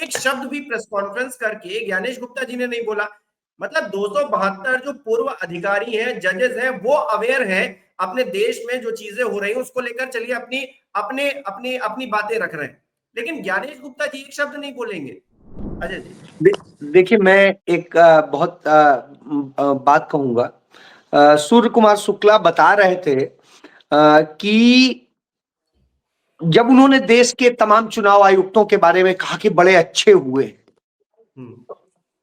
एक शब्द भी प्रेस कॉन्फ्रेंस करके ज्ञानेश गुप्ता जी ने नहीं बोला। मतलब 272 जो पूर्व अधिकारी हैं, जजेस हैं, वो अवेयर हैं अपने देश में जो चीजें हो रही हैं उसको लेकर, चलिए अपनी अपने अपनी अपनी बातें रख रहे हैं, लेकिन ज्ञानेश गुप्ता जी एक शब्द नहीं बोलेंगे। अजय जी देखिए, मैं एक बहुत बात कहूंगा। सूर्य कुमार शुक्ला बता रहे थे कि जब उन्होंने देश के तमाम चुनाव आयुक्तों के बारे में कहा कि बड़े अच्छे हुए,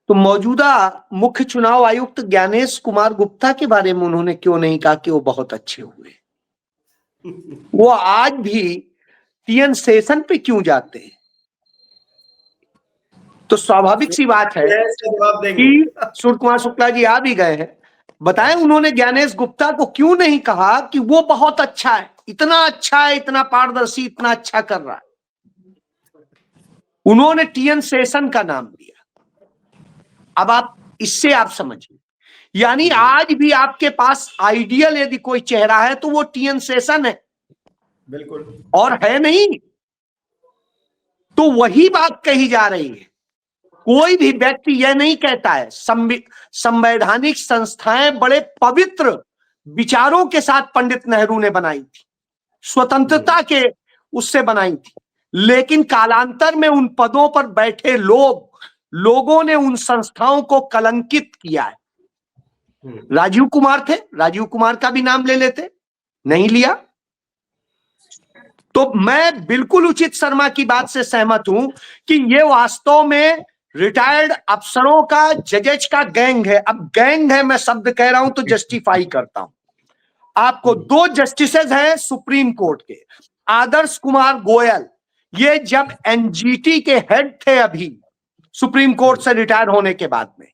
तो मौजूदा मुख्य चुनाव आयुक्त ज्ञानेश कुमार गुप्ता के बारे में उन्होंने क्यों नहीं कहा कि वो बहुत अच्छे हुए? वो आज भी टीएन सेशन पे क्यों जाते हैं? तो स्वाभाविक सी बात है कि सूर्य कुमार शुक्ला जी आ भी गए हैं, बताएं उन्होंने ज्ञानेश गुप्ता को क्यों नहीं कहा कि वो बहुत अच्छा है, इतना अच्छा है, इतना पारदर्शी, इतना अच्छा कर रहा है। उन्होंने टीएन सेशन का नाम दिया। अब आप इससे आप समझिए, यानी आज भी आपके पास आइडियल यदि कोई चेहरा है तो वो टीएन सेशन है। बिल्कुल। और है नहीं तो वही बात कही जा रही है। कोई भी व्यक्ति यह नहीं कहता है, संवैधानिक संस्थाएं बड़े पवित्र विचारों के साथ पंडित नेहरू ने बनाई थी, स्वतंत्रता के उससे बनाई थी, लेकिन कालांतर में उन पदों पर बैठे लोगों ने उन संस्थाओं को कलंकित किया है। राजीव कुमार थे, राजीव कुमार का भी नाम ले लेते, नहीं लिया। तो मैं बिल्कुल उचित शर्मा की बात से सहमत हूं कि ये वास्तव में रिटायर्ड अफसरों का, जजेज का गैंग है। अब गैंग है, मैं शब्द कह रहा हूं तो जस्टिफाई करता हूं। आपको 2 जस्टिसेज हैं सुप्रीम कोर्ट के, आदर्श कुमार गोयल, ये जब एनजीटी के हेड थे अभी सुप्रीम कोर्ट से रिटायर होने के बाद में,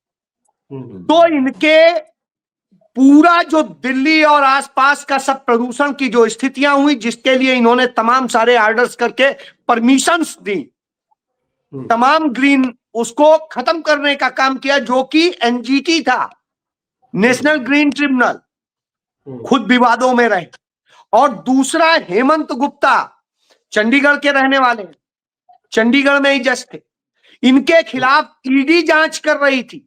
तो इनके पूरा जो दिल्ली और आसपास का सब प्रदूषण की जो स्थितियां हुई, जिसके लिए इन्होंने तमाम सारे ऑर्डर्स करके परमिशंस दी, तमाम ग्रीन उसको खत्म करने का काम किया, जो कि एनजीटी था, नेशनल ग्रीन ट्रिब्यूनल, खुद विवादों में रहे। और दूसरा हेमंत गुप्ता, चंडीगढ़ के रहने वाले, चंडीगढ़ में ही जज थे, इनके खिलाफ ईडी जांच कर रही थी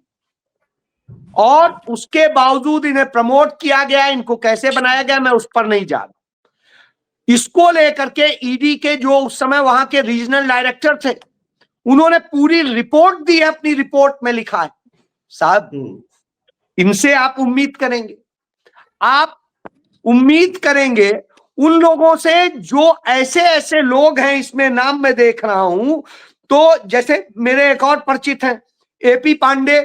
और उसके बावजूद इन्हें प्रमोट किया गया। इनको कैसे बनाया गया मैं उस पर नहीं जा रहा। इसको लेकर के ईडी के जो उस समय वहां के रीजनल डायरेक्टर थे, उन्होंने पूरी रिपोर्ट दी है, अपनी रिपोर्ट में लिखा है। साहब, इनसे आप उम्मीद करेंगे, आप उम्मीद करेंगे उन लोगों से जो ऐसे ऐसे लोग हैं, इसमें नाम मैं देख रहा हूं, तो जैसे मेरे एक और परिचित हैं, एपी पांडे,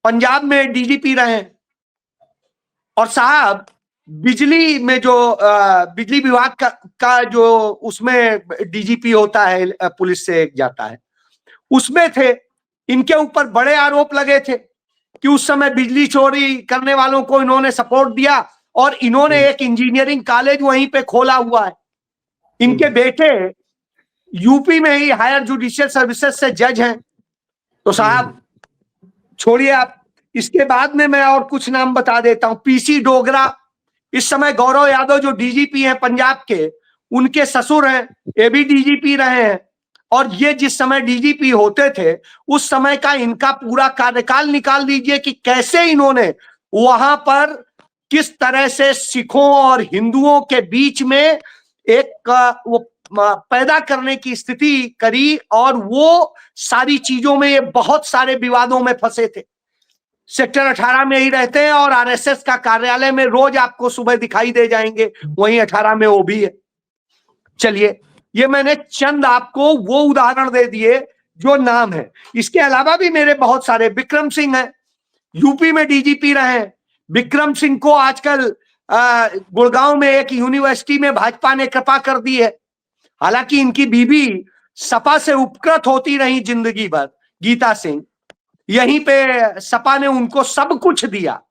पंजाब में डीजीपी रहे हैं, और साहब बिजली में जो बिजली विभाग का जो उसमें डीजीपी होता है, पुलिस से जाता है, उसमें थे। इनके ऊपर बड़े आरोप लगे थे कि उस समय बिजली चोरी करने वालों को इन्होंने सपोर्ट दिया, और इन्होंने एक इंजीनियरिंग कॉलेज वहीं पे खोला हुआ है। इनके बेटे यूपी में ही हायर जुडिशियल सर्विसेज से जज हैं। तो साहब छोड़िए आप, इसके बाद में मैं और कुछ नाम बता देता हूं। पीसी डोगरा, इस समय गौरव यादव जो डीजीपी हैं पंजाब के, उनके ससुर हैं, ये भी डीजीपी रहे हैं। और ये जिस समय डीजीपी होते थे उस समय का इनका पूरा कार्यकाल निकाल दीजिए कि कैसे इन्होंने वहां पर किस तरह से सिखों और हिंदुओं के बीच में एक वो पैदा करने की स्थिति करी, और वो सारी चीजों में ये बहुत सारे विवादों में फंसे थे। सेक्टर 18 में ही रहते हैं और आरएसएस का कार्यालय में रोज आपको सुबह दिखाई दे जाएंगे, वहीं 18 में वो भी है। चलिए, ये मैंने चंद आपको वो उदाहरण दे दिए जो नाम है। इसके अलावा भी मेरे बहुत सारे, विक्रम सिंह हैं, यूपी में डीजीपी रहे हैं। विक्रम सिंह को आजकल गुड़गांव में एक यूनिवर्सिटी में भाजपा ने कृपा कर दी है। हालांकि इनकी बीबी सपा से उपकृत होती रही जिंदगी भर, गीता सिंह, यहीं पे सपा ने उनको सब कुछ दिया,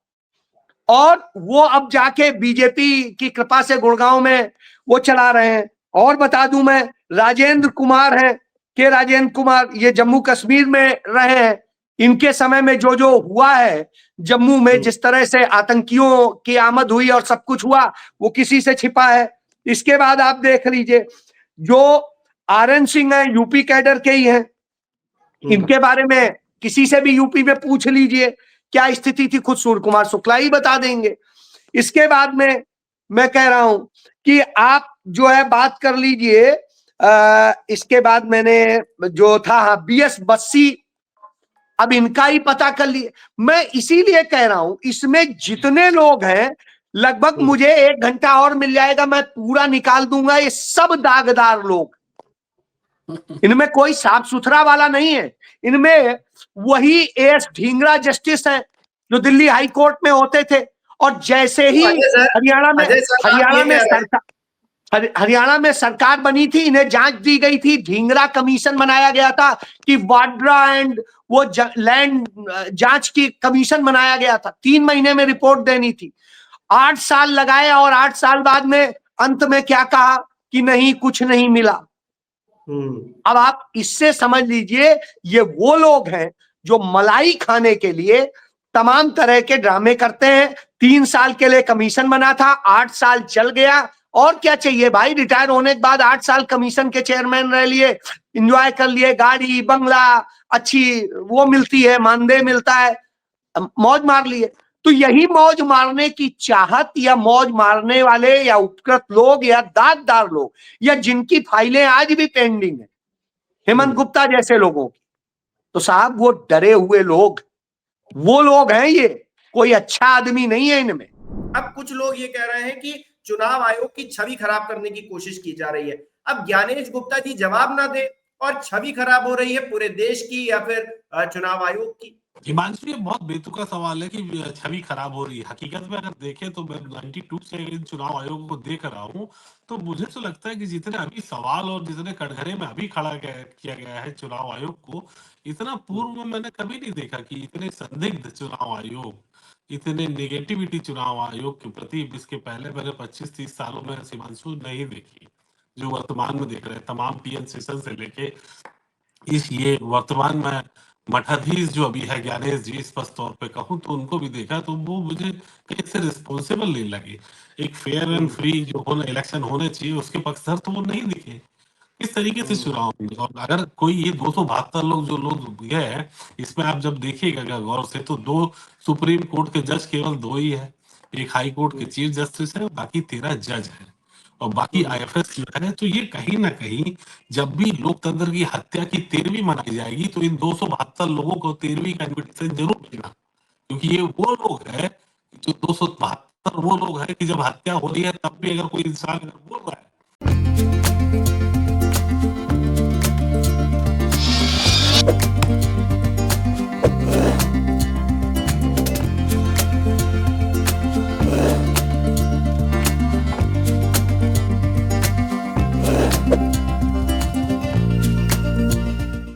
और वो अब जाके बीजेपी की कृपा से गुड़गांव में वो चला रहे हैं। और बता दूं मैं, राजेंद्र कुमार हैं, के राजेंद्र कुमार, ये जम्मू कश्मीर में रहे हैं। इनके समय में जो जो हुआ है जम्मू में, जिस तरह से आतंकियों की आमद हुई और सब कुछ हुआ, वो किसी से छिपा है। इसके बाद आप देख लीजिए, जो आरएन सिंह है, यूपी कैडर के ही हैं, इनके बारे में किसी से भी यूपी में पूछ लीजिए क्या स्थिति थी, खुद सूर्य कुमार शुक्ला ही बता देंगे। इसके बाद में मैं कह रहा हूं कि आप जो है बात कर लीजिए, इसके बाद मैंने जो था, हाँ, BS बस्सी, अब इनका ही पता कर लिए। मैं इसीलिए कह रहा हूं इसमें जितने लोग हैं लगभग मुझे 1 घंटा और मिल जाएगा, मैं पूरा निकाल दूंगा। ये सब दागदार लोग, इनमें कोई साफ सुथरा वाला नहीं है। इनमें वही AS ढींगरा जस्टिस हैं जो दिल्ली हाई कोर्ट में होते थे, और जैसे ही हरियाणा में सरकार बनी थी, इन्हें जांच दी गई थी, ढींगरा कमीशन बनाया गया था कि वाड्रा एंड वो लैंड जांच की कमीशन बनाया गया था, 3 महीने में रिपोर्ट देनी थी। 8 साल लगाए और 8 साल बाद में अंत में क्या कहा कि नहीं, कुछ नहीं मिला। अब आप इससे समझ लीजिए ये वो लोग हैं जो मलाई खाने के लिए तमाम तरह के ड्रामे करते हैं। 3 साल के लिए कमीशन बना था, 8 साल चल गया, और क्या चाहिए भाई? रिटायर होने के बाद 8 साल कमीशन के चेयरमैन रह लिए, एंजॉय कर लिए, गाड़ी बंगला अच्छी वो मिलती है, मानदेय मिलता है, मौज मार लिए। तो यही मौज मारने की चाहत या मौज मारने वाले या उपकृत लोग या दागदार लोग या जिनकी फाइलें आज भी पेंडिंग है, हेमंत गुप्ता जैसे लोगों की, तो साहब वो डरे हुए लोग, वो लोग हैं, ये कोई अच्छा आदमी नहीं है इनमें। अब कुछ लोग ये कह रहे हैं कि चुनाव आयोग की छवि खराब करने की कोशिश की जा रही है। अब ज्ञानेश गुप्ता जी जवाब ना दे और छवि खराब हो रही है पूरे देश की या फिर चुनाव आयोग की? हिमांशु, ये बहुत बेतुका सवाल है कि छवि खराब हो रही है। हकीकत में अगर देखें तो मैं 92 से इन चुनाव आयोग को देख रहा हूँ, तो मुझे तो लगता है कि जितने अभी सवाल और जितने कटघरे में अभी खड़ा किया गया है चुनाव आयोग को, इतना पूर्व में मैंने कभी नहीं देखा कि इतने संदिग्ध चुनाव आयोग, इतने नेगेटिविटी चुनाव आयोग के प्रति इसके पहले मैंने 25-30 सालों में हिमांशु नहीं देखी, जो वर्तमान में देख रहे हैं। तमाम PN सेशन से लेके इस ये वर्तमान में मठाधीश जो अभी है ज्ञानेश जी, स्पष्ट तौर पे कहूँ तो उनको भी देखा, तो वो मुझे कहीं से रिस्पॉन्सिबल नहीं लगे। एक फेयर एंड फ्री जो होना इलेक्शन होने चाहिए उसके पक्षधर तो वो नहीं दिखे। इस तरीके से चुनाव होंगे। और अगर कोई ये 272 लोग जो लोग ये है, इसमें आप जब देखिएगा गौर से तो 2 सुप्रीम कोर्ट के जज केवल 2 ही है, एक हाई कोर्ट के चीफ जस्टिस है, बाकी 13 जज है और बाकी IFS जो है। तो ये कहीं ना कहीं जब भी लोकतंत्र की हत्या की 13वीं मनाई जाएगी तो इन 272 लोगों को 13वीं का इन्विटेशन जरूर मिलेगा, क्योंकि ये वो लोग है जो 272 वो लोग है कि जब हत्या हो रही है तब भी अगर कोई इंसान अगर बोल रहा है